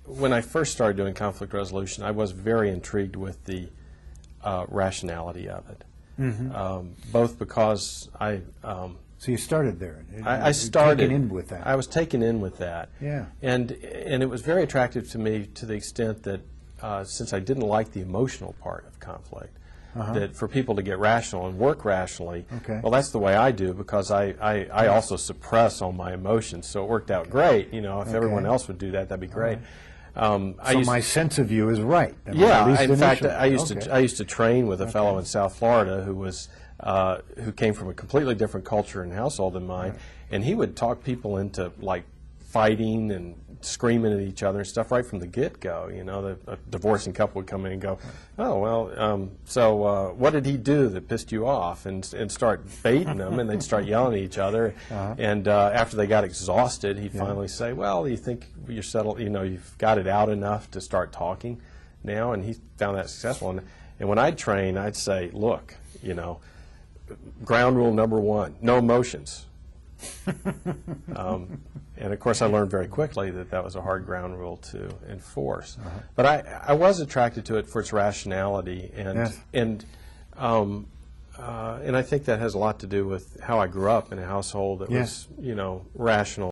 when I first started doing conflict resolution, I was very intrigued with the rationality of it. Both because so you started there. I started taken in with that. I was taken in with that. Yeah. And it was very attractive to me to the extent that since I didn't like the emotional part of conflict, that for people to get rational and work rationally, well, that's the way I do, because I also suppress all my emotions. So it worked out great. You know, if everyone else would do that, that'd be great. So my sense of you is right. I mean, yeah, at least in fact, initially. I used to train with a fellow in South Florida who came from a completely different culture and household than mine, and he would talk people into like fighting and screaming at each other and stuff right from the get-go. You know, a divorcing couple would come in and go, "Oh well, so what did he do that pissed you off?" and start baiting them, and they'd start yelling at each other. And after they got exhausted, he'd finally say, "Well, you think you're settled? You know, you've got it out enough to start talking now?" And he found that successful. And when I'd train, I'd say, "Look, you know, ground rule number 1: no emotions." And of course, I learned very quickly that that was a hard ground rule to enforce. But I was attracted to it for its rationality, and I think that has a lot to do with how I grew up in a household that was, you know, rational.